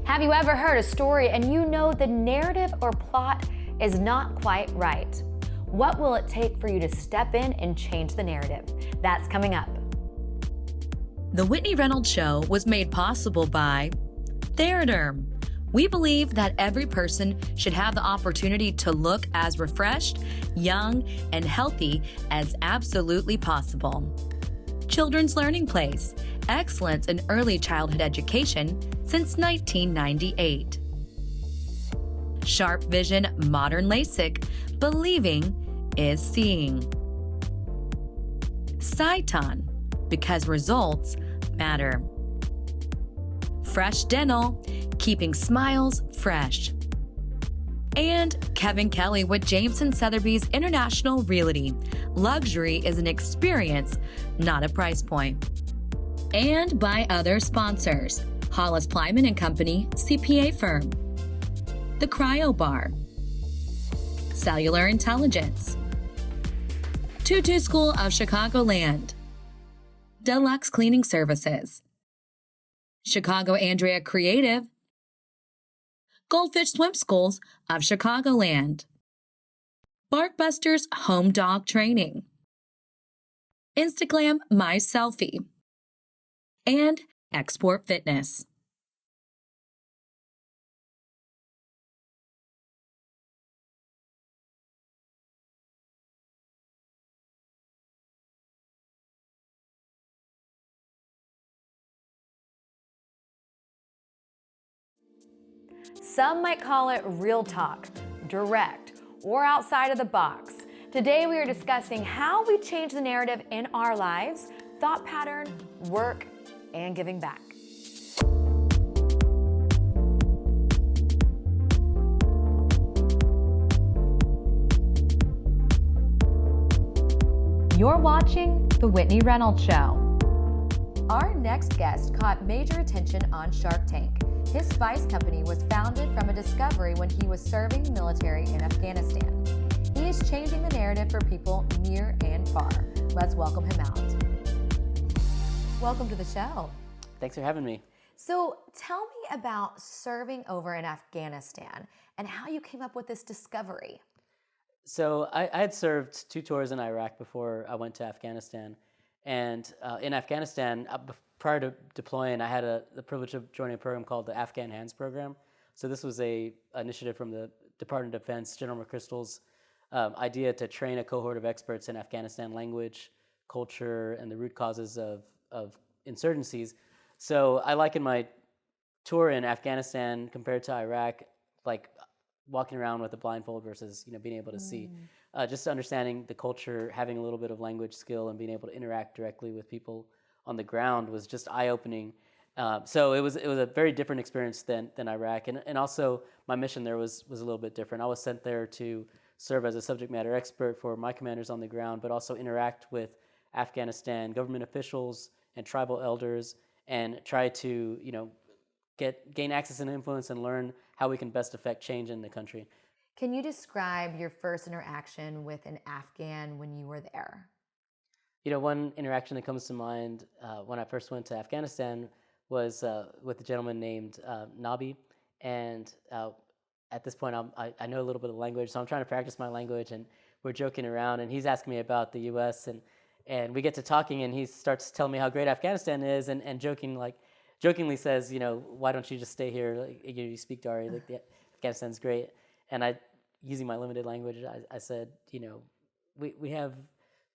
Have you ever heard a story and you know the narrative or plot is not quite right? What will it take for you to step in and change the narrative? That's coming up. The Whitney Reynolds Show was made possible by Theraderm. We believe that every person should have the opportunity to look as refreshed, young, and healthy as absolutely possible. Children's Learning Place, excellence in early childhood education since 1998. Sharp Vision Modern LASIK, believing is seeing. Sciton, because results matter. Fresh Dental, keeping smiles fresh. And Kevin Kelly with Jameson Sotheby's International Realty. Luxury is an experience, not a price point. And by other sponsors. Hollis Plyman and Company, CPA firm. The Cryo Bar. Cellular Intelligence. Tutu School of Chicagoland. Deluxe Cleaning Services. Chicago Andrea Creative. Goldfish Swim Schools of Chicagoland. Barkbusters Home Dog Training. Instagram My Selfie. And Export Fitness. Some might call it real talk, direct, or outside of the box. Today we are discussing how we change the narrative in our lives, thought pattern, work, and giving back. You're watching The Whitney Reynolds Show. Our next guest caught major attention on Shark Tank. His spice company was founded from a discovery when he was serving the military in Afghanistan. He is changing the narrative for people near and far. Let's welcome him out. Welcome to the show. Thanks for having me. So tell me about serving over in Afghanistan and how you came up with this discovery. So I had served 2 tours in Iraq before I went to Afghanistan. And in Afghanistan, prior to deploying, I had the privilege of joining a program called the Afghan Hands Program. So this was an initiative from the Department of Defense, General McChrystal's idea to train a cohort of experts in Afghanistan language, culture, and the root causes of insurgencies. So I liken my tour in Afghanistan compared to Iraq, like walking around with a blindfold versus being able to see. Just understanding the culture, having a little bit of language skill, and being able to interact directly with people on the ground was just eye-opening. So it was a very different experience than Iraq, and also my mission there was a little bit different. I was sent there to serve as a subject matter expert for my commanders on the ground, but also interact with Afghanistan government officials and tribal elders, and try to gain access and influence and learn how we can best affect change in the country. Can you describe your first interaction with an Afghan when you were there? One interaction that comes to mind when I first went to Afghanistan was with a gentleman named Nabi. And at this point, I know a little bit of language, so I'm trying to practice my language, and we're joking around, and he's asking me about the U.S., and we get to talking, and he starts telling me how great Afghanistan is, and jokingly says, why don't you just stay here? Like, you speak Dari, Afghanistan's great. And using my limited language, I said, we have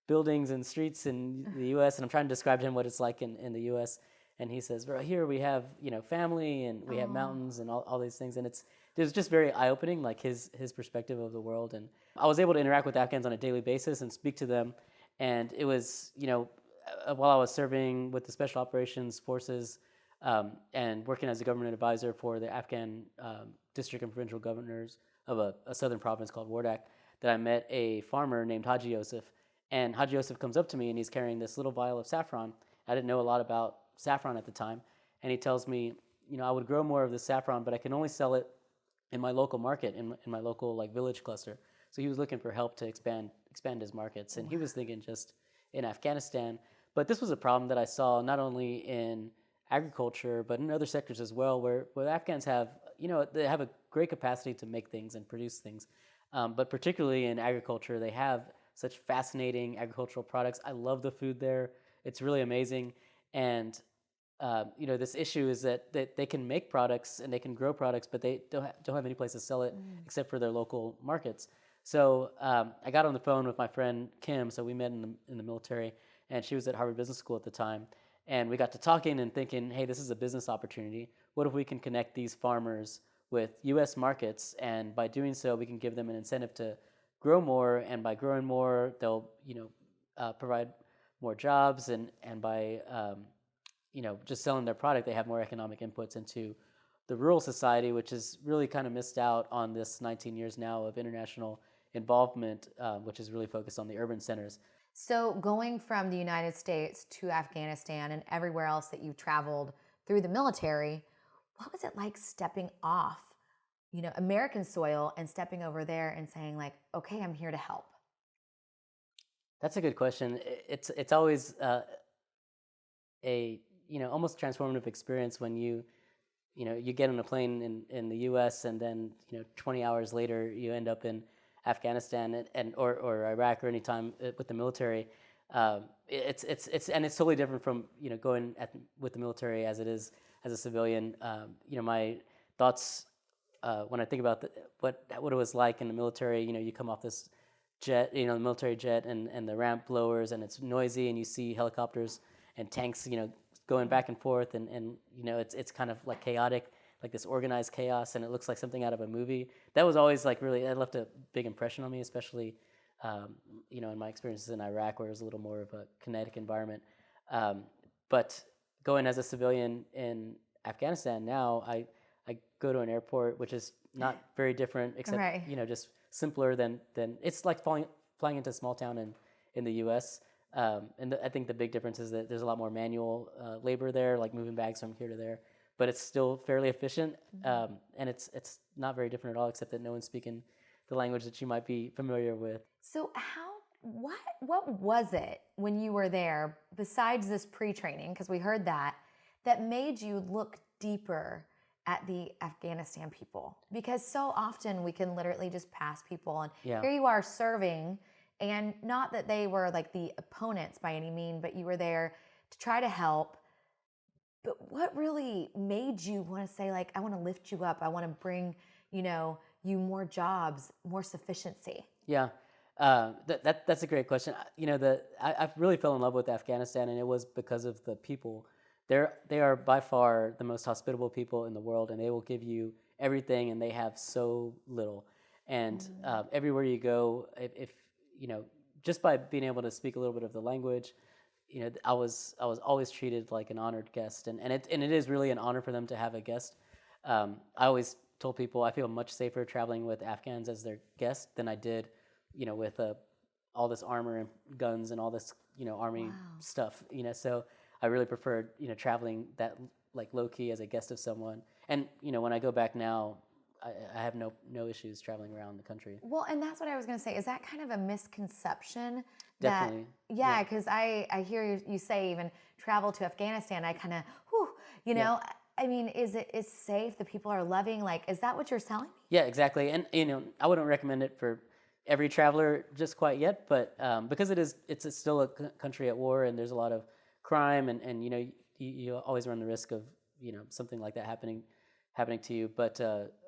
buildings and streets in the U.S., and I'm trying to describe to him what it's like in the U.S., and he says, well, here we have, family, and we have mountains and all these things, and it was just very eye-opening, like his perspective of the world. And I was able to interact with Afghans on a daily basis and speak to them, and it was, while I was serving with the Special Operations Forces and working as a government advisor for the Afghan district and provincial governors of a southern province called Wardak, that I met a farmer named Haji Yosef. And Haji Yosef comes up to me, and he's carrying this little vial of saffron. I didn't know a lot about saffron at the time. And he tells me, I would grow more of this saffron, but I can only sell it in my local market, in my local village cluster. So he was looking for help to expand his markets. And he was thinking just in Afghanistan. But this was a problem that I saw not only in agriculture, but in other sectors as well, where Afghans have, they have a great capacity to make things and produce things. But particularly in agriculture, they have such fascinating agricultural products. I love the food there. It's really amazing. And, this issue is that they can make products and they can grow products, but they don't have any place to sell it except for their local markets. So I got on the phone with my friend Kim. So we met in the military, and she was at Harvard Business School at the time. And we got to talking and thinking, hey, this is a business opportunity. What if we can connect these farmers with U.S. markets, and by doing so, we can give them an incentive to grow more, and by growing more, they'll provide more jobs, and by just selling their product, they have more economic inputs into the rural society, which has really kind of missed out on this 19 years now of international involvement, which is really focused on the urban centers. So going from the United States to Afghanistan and everywhere else that you've traveled through the military, what was it like stepping off, American soil and stepping over there and saying like, okay, I'm here to help? That's a good question. It's always a almost transformative experience when you get on a plane in the U.S. and then 20 hours later you end up in Afghanistan or Iraq or any time with the military. It's totally different from going with the military as it is as a civilian. My thoughts when I think about what it was like in the military. You come off this jet, the military jet, and the ramp blowers, and it's noisy, and you see helicopters and tanks, going back and forth, and it's kind of like chaotic, like this organized chaos, and it looks like something out of a movie. That was always like really, that left a big impression on me, especially in my experiences in Iraq, where it was a little more of a kinetic environment. But going as a civilian in Afghanistan now, I go to an airport, which is not very different, except Right. Just simpler than it's like flying into a small town in the U.S. I think the big difference is that there's a lot more manual labor there, like moving bags from here to there. But it's still fairly efficient, and it's not very different at all, except that no one's speaking the language that you might be familiar with. So what was it when you were there, besides this pre-training, because we heard that made you look deeper at the Afghanistan people? Because so often we can literally just pass people, and here you are serving, and not that they were like the opponents by any mean, but you were there to try to help. But what really made you want to say, like, I want to lift you up, I want to bring, you more jobs, more sufficiency? Yeah, that's a great question. I really fell in love with Afghanistan, and it was because of the people. They are by far the most hospitable people in the world, and they will give you everything, and they have so little. And everywhere you go, if just by being able to speak a little bit of the language, I was always treated like an honored guest, and it is really an honor for them to have a guest. I always told people I feel much safer traveling with Afghans as their guest than I did, with all this armor and guns and all this, army stuff. So I really preferred, traveling that like low key as a guest of someone. And when I go back now, I have no issues traveling around the country. Well, and that's what I was going to say. Is that kind of a misconception? Definitely. Yeah, because I hear you say even travel to Afghanistan, I kind of, I mean, is it safe? The people are loving? Like, is that what you're telling me? Yeah, exactly. And, I wouldn't recommend it for every traveler just quite yet, but because it's still a country at war, and there's a lot of crime, and you always run the risk of, something like that happening to you. But,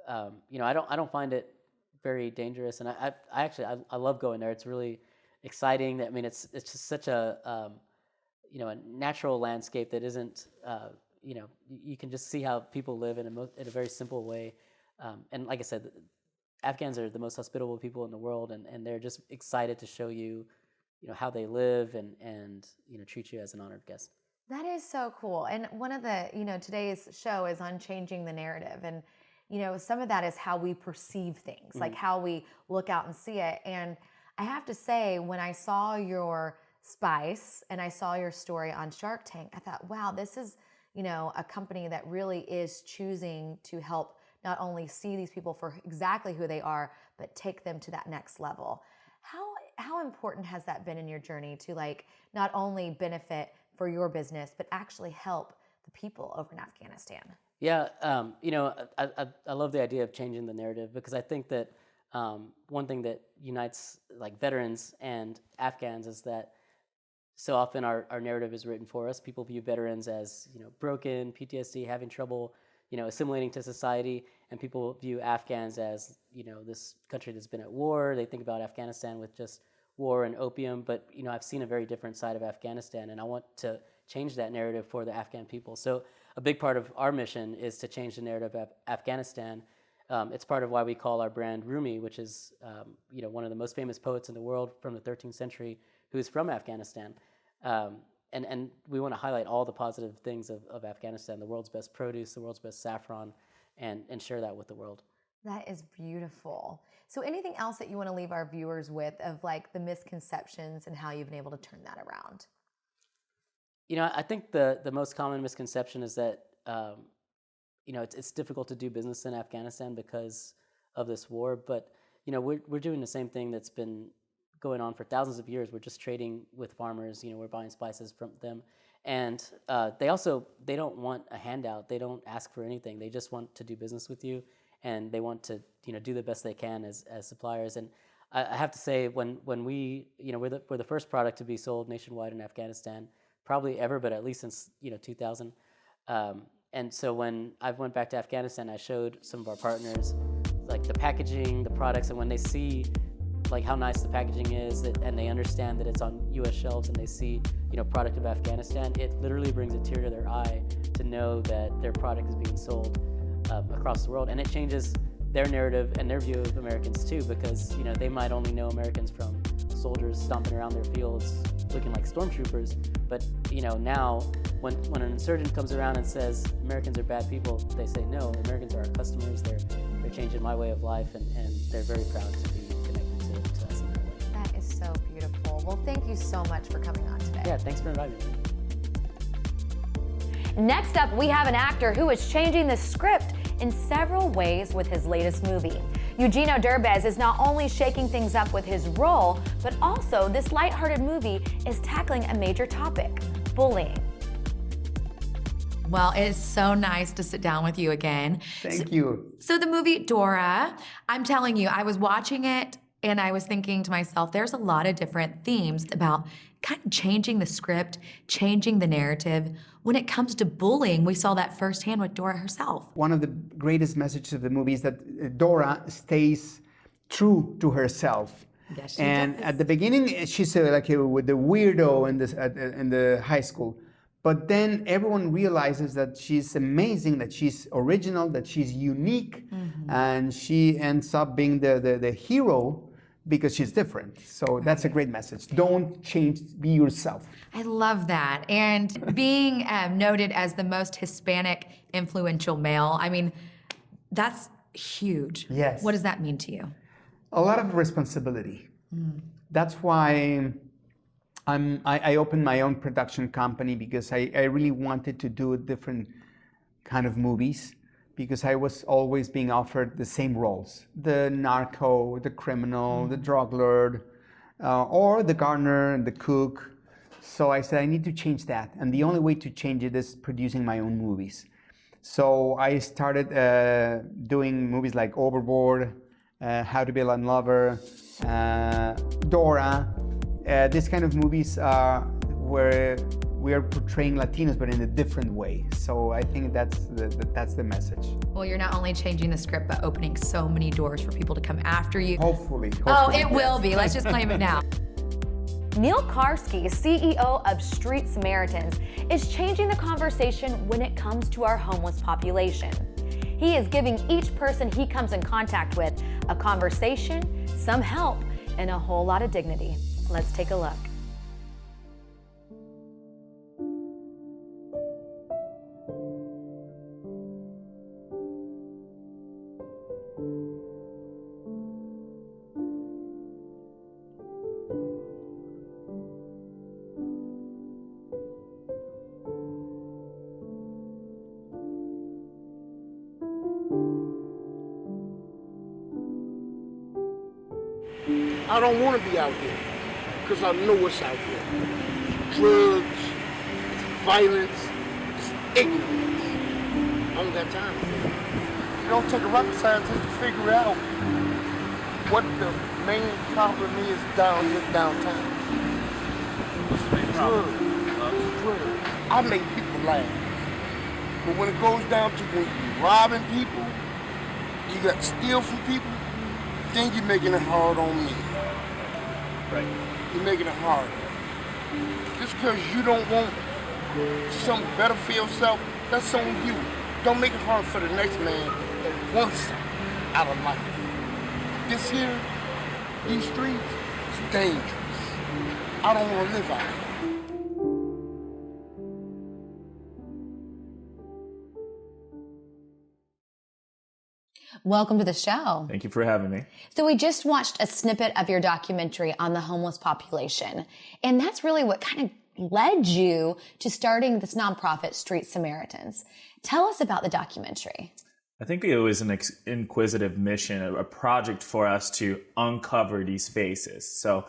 I don't find it very dangerous. And I actually love going there. It's really exciting. I mean, it's just such a natural landscape that isn't, you can just see how people live in a very simple way. And like I said, Afghans are the most hospitable people in the world, and they're just excited to show you, how they live and treat you as an honored guest. That is so cool. And one of the, today's show is on changing the narrative. And, some of that is how we perceive things, like how we look out and see it. And I have to say, when I saw your spice and I saw your story on Shark Tank, I thought, wow, this is, a company that really is choosing to help not only see these people for exactly who they are, but take them to that next level. How important has that been in your journey to like not only benefit for your business, but actually help the people over in Afghanistan? Yeah, I love the idea of changing the narrative, because I think that one thing that unites like veterans and Afghans is that so often our narrative is written for us. People view veterans as, broken, PTSD, having trouble, assimilating to society, and people view Afghans as, this country that's been at war. They think about Afghanistan with just war and opium, but, I've seen a very different side of Afghanistan, and I want to change that narrative for the Afghan people. So a big part of our mission is to change the narrative of Afghanistan. It's part of why we call our brand Rumi, which is, one of the most famous poets in the world from the 13th century, who's from Afghanistan. And we want to highlight all the positive things of Afghanistan, the world's best produce, the world's best saffron, and share that with the world. That is beautiful. So anything else that you want to leave our viewers with of like the misconceptions and how you've been able to turn that around? I think the most common misconception is that, it's difficult to do business in Afghanistan because of this war. But, we're doing the same thing that's been going on for thousands of years. We're just trading with farmers. We're buying spices from them. And they don't want a handout. They don't ask for anything. They just want to do business with you. And they want to, do the best they can as suppliers. And I have to say, when we, we're the first product to be sold nationwide in Afghanistan, probably ever, but at least since 2000. And so when I went back to Afghanistan, I showed some of our partners like the packaging, the products, and when they see like how nice the packaging is, and they understand that it's on U.S. shelves, and they see product of Afghanistan, it literally brings a tear to their eye to know that their product is being sold across the world, and it changes their narrative and their view of Americans too, because they might only know Americans from soldiers stomping around their fields looking like stormtroopers, but now when an insurgent comes around and says Americans are bad people, they say no, Americans are our customers. They're changing my way of life, and they're very proud to be connected to us in that way. That is so beautiful. Well, thank you so much for coming on today. Yeah, thanks for inviting me. Next up, we have an actor who is changing the script in several ways with his latest movie. Eugenio Derbez is not only shaking things up with his role, but also this lighthearted movie is tackling a major topic, bullying. Well, it is so nice to sit down with you again. Thank you. So the movie Dora, I'm telling you, I was watching it and I was thinking to myself, there's a lot of different themes about kind of changing the script, changing the narrative. When it comes to bullying, we saw that firsthand with Dora herself. One of the greatest messages of the movie is that Dora stays true to herself. Yes, she and does. at the beginning, she's with the weirdo in the high school. But then everyone realizes that she's amazing, that she's original, that she's unique, and she ends up being the hero because she's different. So that's a great message. Don't change, be yourself. I love that. And being noted as the most Hispanic influential male, I mean, that's huge. Yes. What does that mean to you? A lot of responsibility. That's why I opened my own production company, because I really wanted to do different kind of movies, because I was always being offered the same roles: the narco, the criminal, the drug lord, or the gardener and the cook. So I said, I need to change that. And the only way to change it is producing my own movies. So I started doing movies like Overboard, How to Be a Latin Lover, Dora. These kind of movies where we are portraying Latinos, but in a different way. So I think that's the message. Well, you're not only changing the script, but opening so many doors for people to come after you. Hopefully. Oh, it yes. will be. Let's just claim it now. Neil Karski, CEO of Street Samaritans, is changing the conversation when it comes to our homeless population. He is giving each person he comes in contact with a conversation, some help, and a whole lot of dignity. Let's take a look. I don't want to be out here, because I know what's out here. Drugs, violence, ignorance. I don't got time for it. You don't take a rocket scientist to figure out what the main problem is down here downtown. What's the big problem? Drugs. I make people laugh. But when it goes down to when you're robbing people, you got to steal from people, then you're making it hard on me. Right. You're making it hard. Just because you don't want something better for yourself, that's on you. Don't make it hard for the next man that wants something out of life. This here, these streets, it's dangerous. I don't want to live out here. Welcome to the show. Thank you for having me. So we just watched a snippet of your documentary on the homeless population, and that's really what kind of led you to starting this nonprofit, Street Samaritans. Tell us about the documentary. I think it was an inquisitive mission, a project for us to uncover these faces. So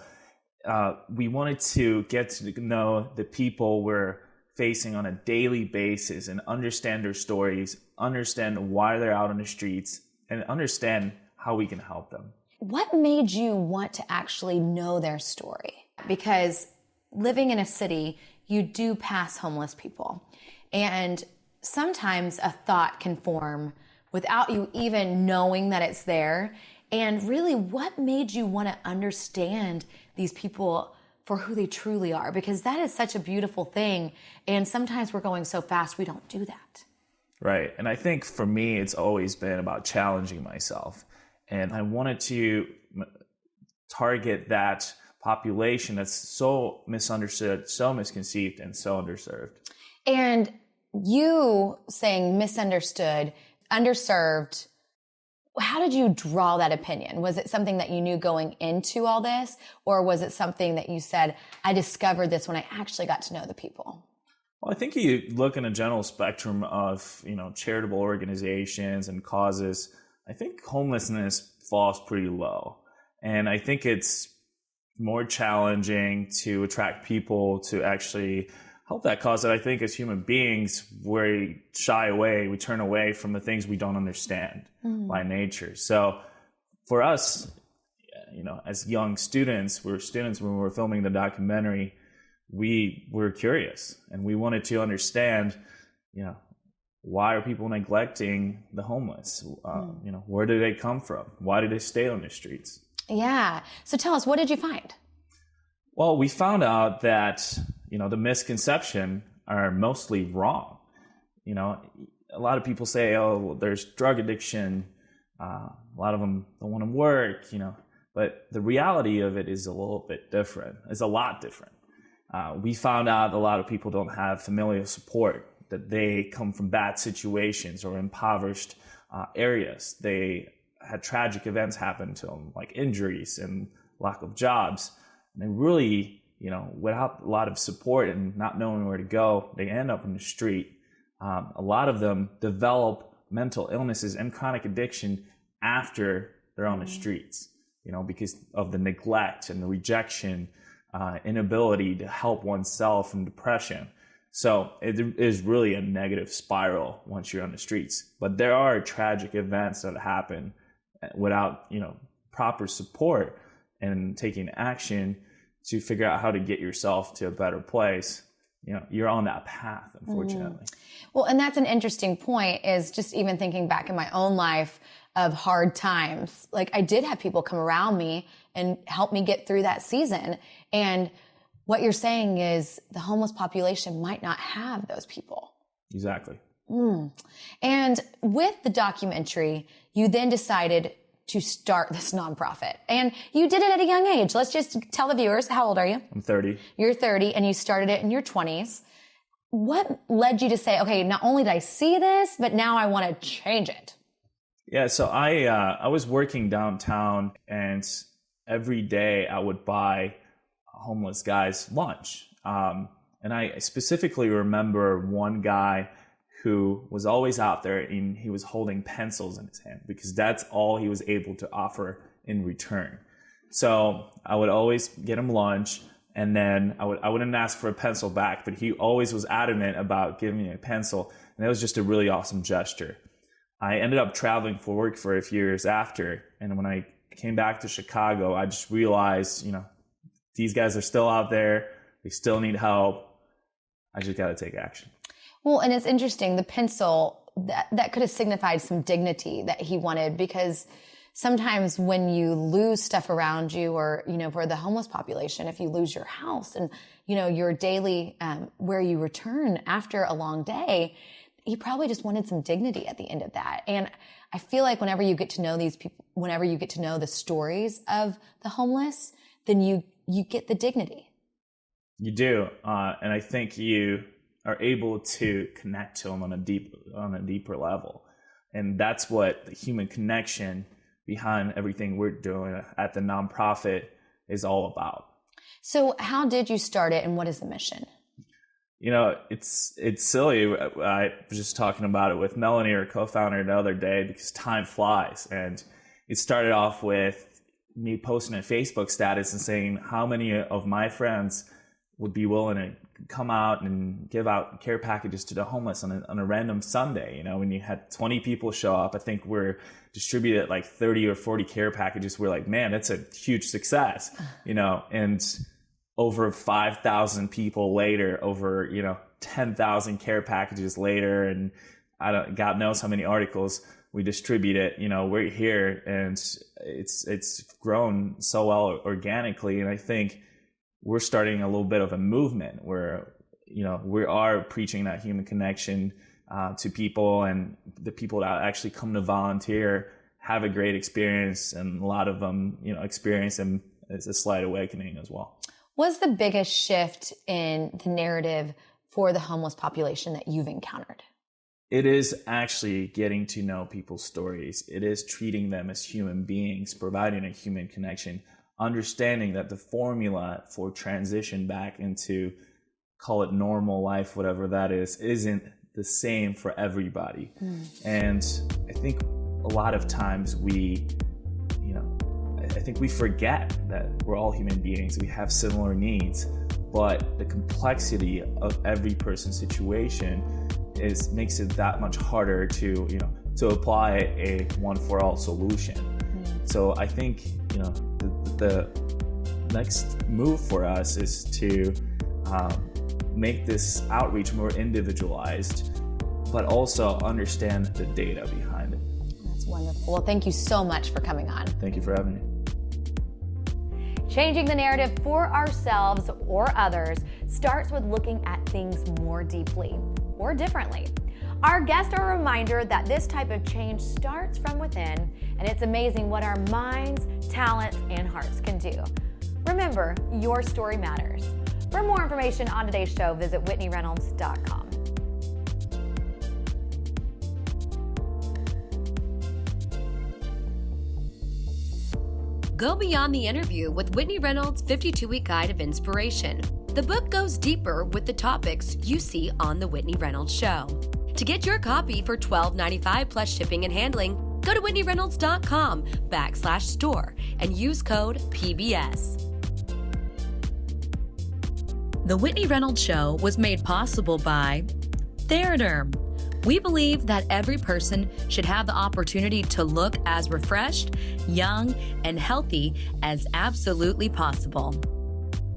we wanted to get to know the people we're facing on a daily basis and understand their stories, understand why they're out on the streets, and understand how we can help them. What made you want to actually know their story? Because living in a city, you do pass homeless people. And sometimes a thought can form without you even knowing that it's there. And really, what made you want to understand these people for who they truly are? Because that is such a beautiful thing. And sometimes we're going so fast, we don't do that. Right. And I think for me, it's always been about challenging myself. And I wanted to target that population that's so misunderstood, so misconceived, and so underserved. And you saying misunderstood, underserved, how did you draw that opinion? Was it something that you knew going into all this? Or was it something that you said, I discovered this when I actually got to know the people? Well, I think you look in a general spectrum of, charitable organizations and causes. I think homelessness falls pretty low. And I think it's more challenging to attract people to actually help that cause that I think as human beings, we shy away, we turn away from the things we don't understand by nature. So for us, as young students, we were students when we were filming the documentary, we were curious and we wanted to understand, why are people neglecting the homeless? Where do they come from? Why do they stay on the streets? Yeah. So tell us, what did you find? Well, we found out that, the misconception are mostly wrong. A lot of people say, oh, there's drug addiction. A lot of them don't want to work, but the reality of it is a little bit different. It's a lot different. We found out a lot of people don't have familial support, that they come from bad situations or impoverished areas. They had tragic events happen to them, like injuries and lack of jobs. And they really, without a lot of support and not knowing where to go, they end up in the street. A lot of them develop mental illnesses and chronic addiction after they're on the streets, because of the neglect and the rejection, inability to help oneself from depression. So it is really a negative spiral once you're on the streets. But there are tragic events that happen without, proper support and taking action to figure out how to get yourself to a better place. You're on that path, unfortunately. Well, and that's an interesting point, is just even thinking back in my own life of hard times. Like, I did have people come around me and help me get through that season. And what you're saying is the homeless population might not have those people. Exactly. And with the documentary, you then decided to start this nonprofit. And you did it at a young age. Let's just tell the viewers, how old are you? I'm 30. You're 30, and you started it in your 20s. What led you to say, okay, not only did I see this, but now I want to change it? Yeah, so I was working downtown, and every day I would buy homeless guys lunch. And I specifically remember one guy who was always out there, and he was holding pencils in his hand because that's all he was able to offer in return. So I would always get him lunch, And then I wouldn't ask for a pencil back, but he always was adamant about giving me a pencil. And that was just a really awesome gesture. I ended up traveling for work for a few years after. And when I came back to Chicago, I just realized, these guys are still out there. They still need help. I just got to take action. Well, and it's interesting, the pencil, that could have signified some dignity that he wanted, because sometimes when you lose stuff around you, or, for the homeless population, if you lose your house and, your daily, where you return after a long day, he probably just wanted some dignity at the end of that. And I feel like whenever you get to know these people, whenever you get to know the stories of the homeless, then you get the dignity. You do. And I think you are able to connect to them on a deeper level. And that's what the human connection behind everything we're doing at the nonprofit is all about. So how did you start it, and what is the mission? It's silly. I was just talking about it with Melanie, our co-founder, the other day, because time flies. And it started off with me posting a Facebook status and saying how many of my friends would be willing to come out and give out care packages to the homeless on a random Sunday. When you had 20 people show up, I think we're distributed like 30 or 40 care packages. We're like, man, that's a huge success, and over 5,000 people later, over, 10,000 care packages later, and God knows how many articles we distribute it. We're here, and it's grown so well organically. And I think we're starting a little bit of a movement where, we are preaching that human connection to people, and the people that actually come to volunteer have a great experience, and a lot of them, experience them as a slight awakening as well. What's the biggest shift in the narrative for the homeless population that you've encountered? It is actually getting to know people's stories. It is treating them as human beings, providing a human connection, understanding that the formula for transition back into, call it normal life, whatever that is, isn't the same for everybody. And I think a lot of times I think we forget that we're all human beings. We have similar needs, but the complexity of every person's situation makes it that much harder to apply a one-for-all solution. So I think the next move for us is to make this outreach more individualized, but also understand the data behind it. That's wonderful. Well, thank you so much for coming on. Thank you for having me. Changing the narrative for ourselves or others starts with looking at things more deeply or differently. Our guests are a reminder that this type of change starts from within, and it's amazing what our minds, talents, and hearts can do. Remember, your story matters. For more information on today's show, visit WhitneyReynolds.com. Go beyond the interview with Whitney Reynolds' 52-Week Guide of Inspiration. The book goes deeper with the topics you see on The Whitney Reynolds Show. To get your copy for $12.95 plus shipping and handling, go to WhitneyReynolds.com/store and use code PBS. The Whitney Reynolds Show was made possible by Theraderm. We believe that every person should have the opportunity to look as refreshed, young, and healthy as absolutely possible.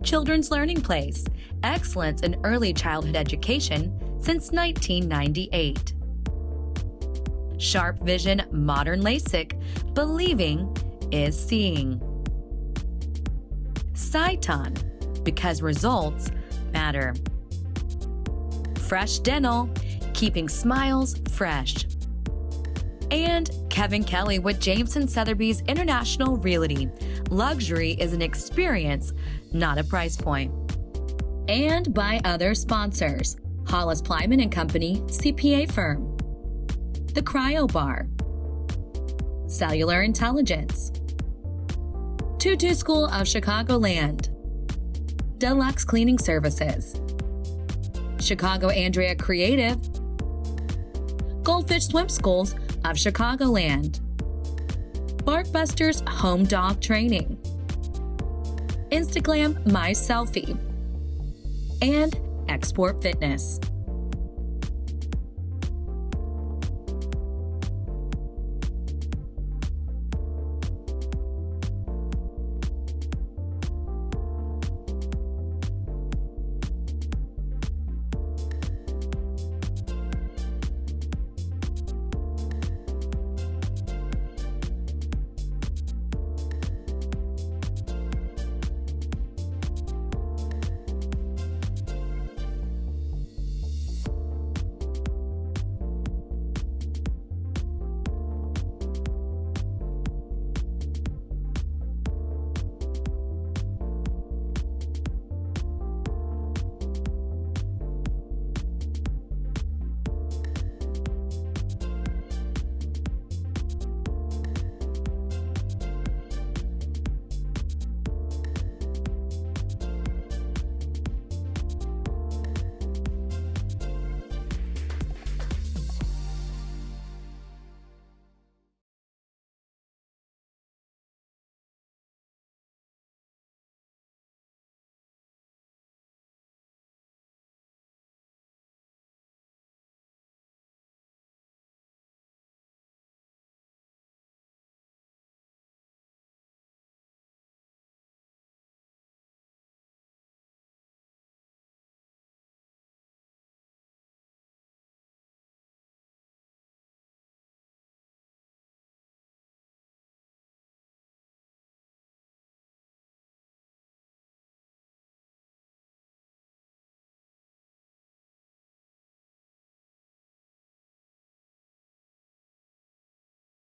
Children's Learning Place, excellence in early childhood education since 1998. Sharp Vision Modern LASIK, believing is seeing. Sciton, because results matter. Fresh Dental, keeping smiles fresh. And Kevin Kelly with Jameson Sotheby's International Realty. Luxury is an experience, not a price point. And by other sponsors. Hollis Plyman and Company, CPA firm. The Cryo Bar. Cellular Intelligence. Tutu School of Chicagoland. Deluxe Cleaning Services. Chicago Andrea Creative. Goldfish Swim Schools of Chicagoland. Barkbusters Home Dog Training. Instagram My Selfie, and Export Fitness.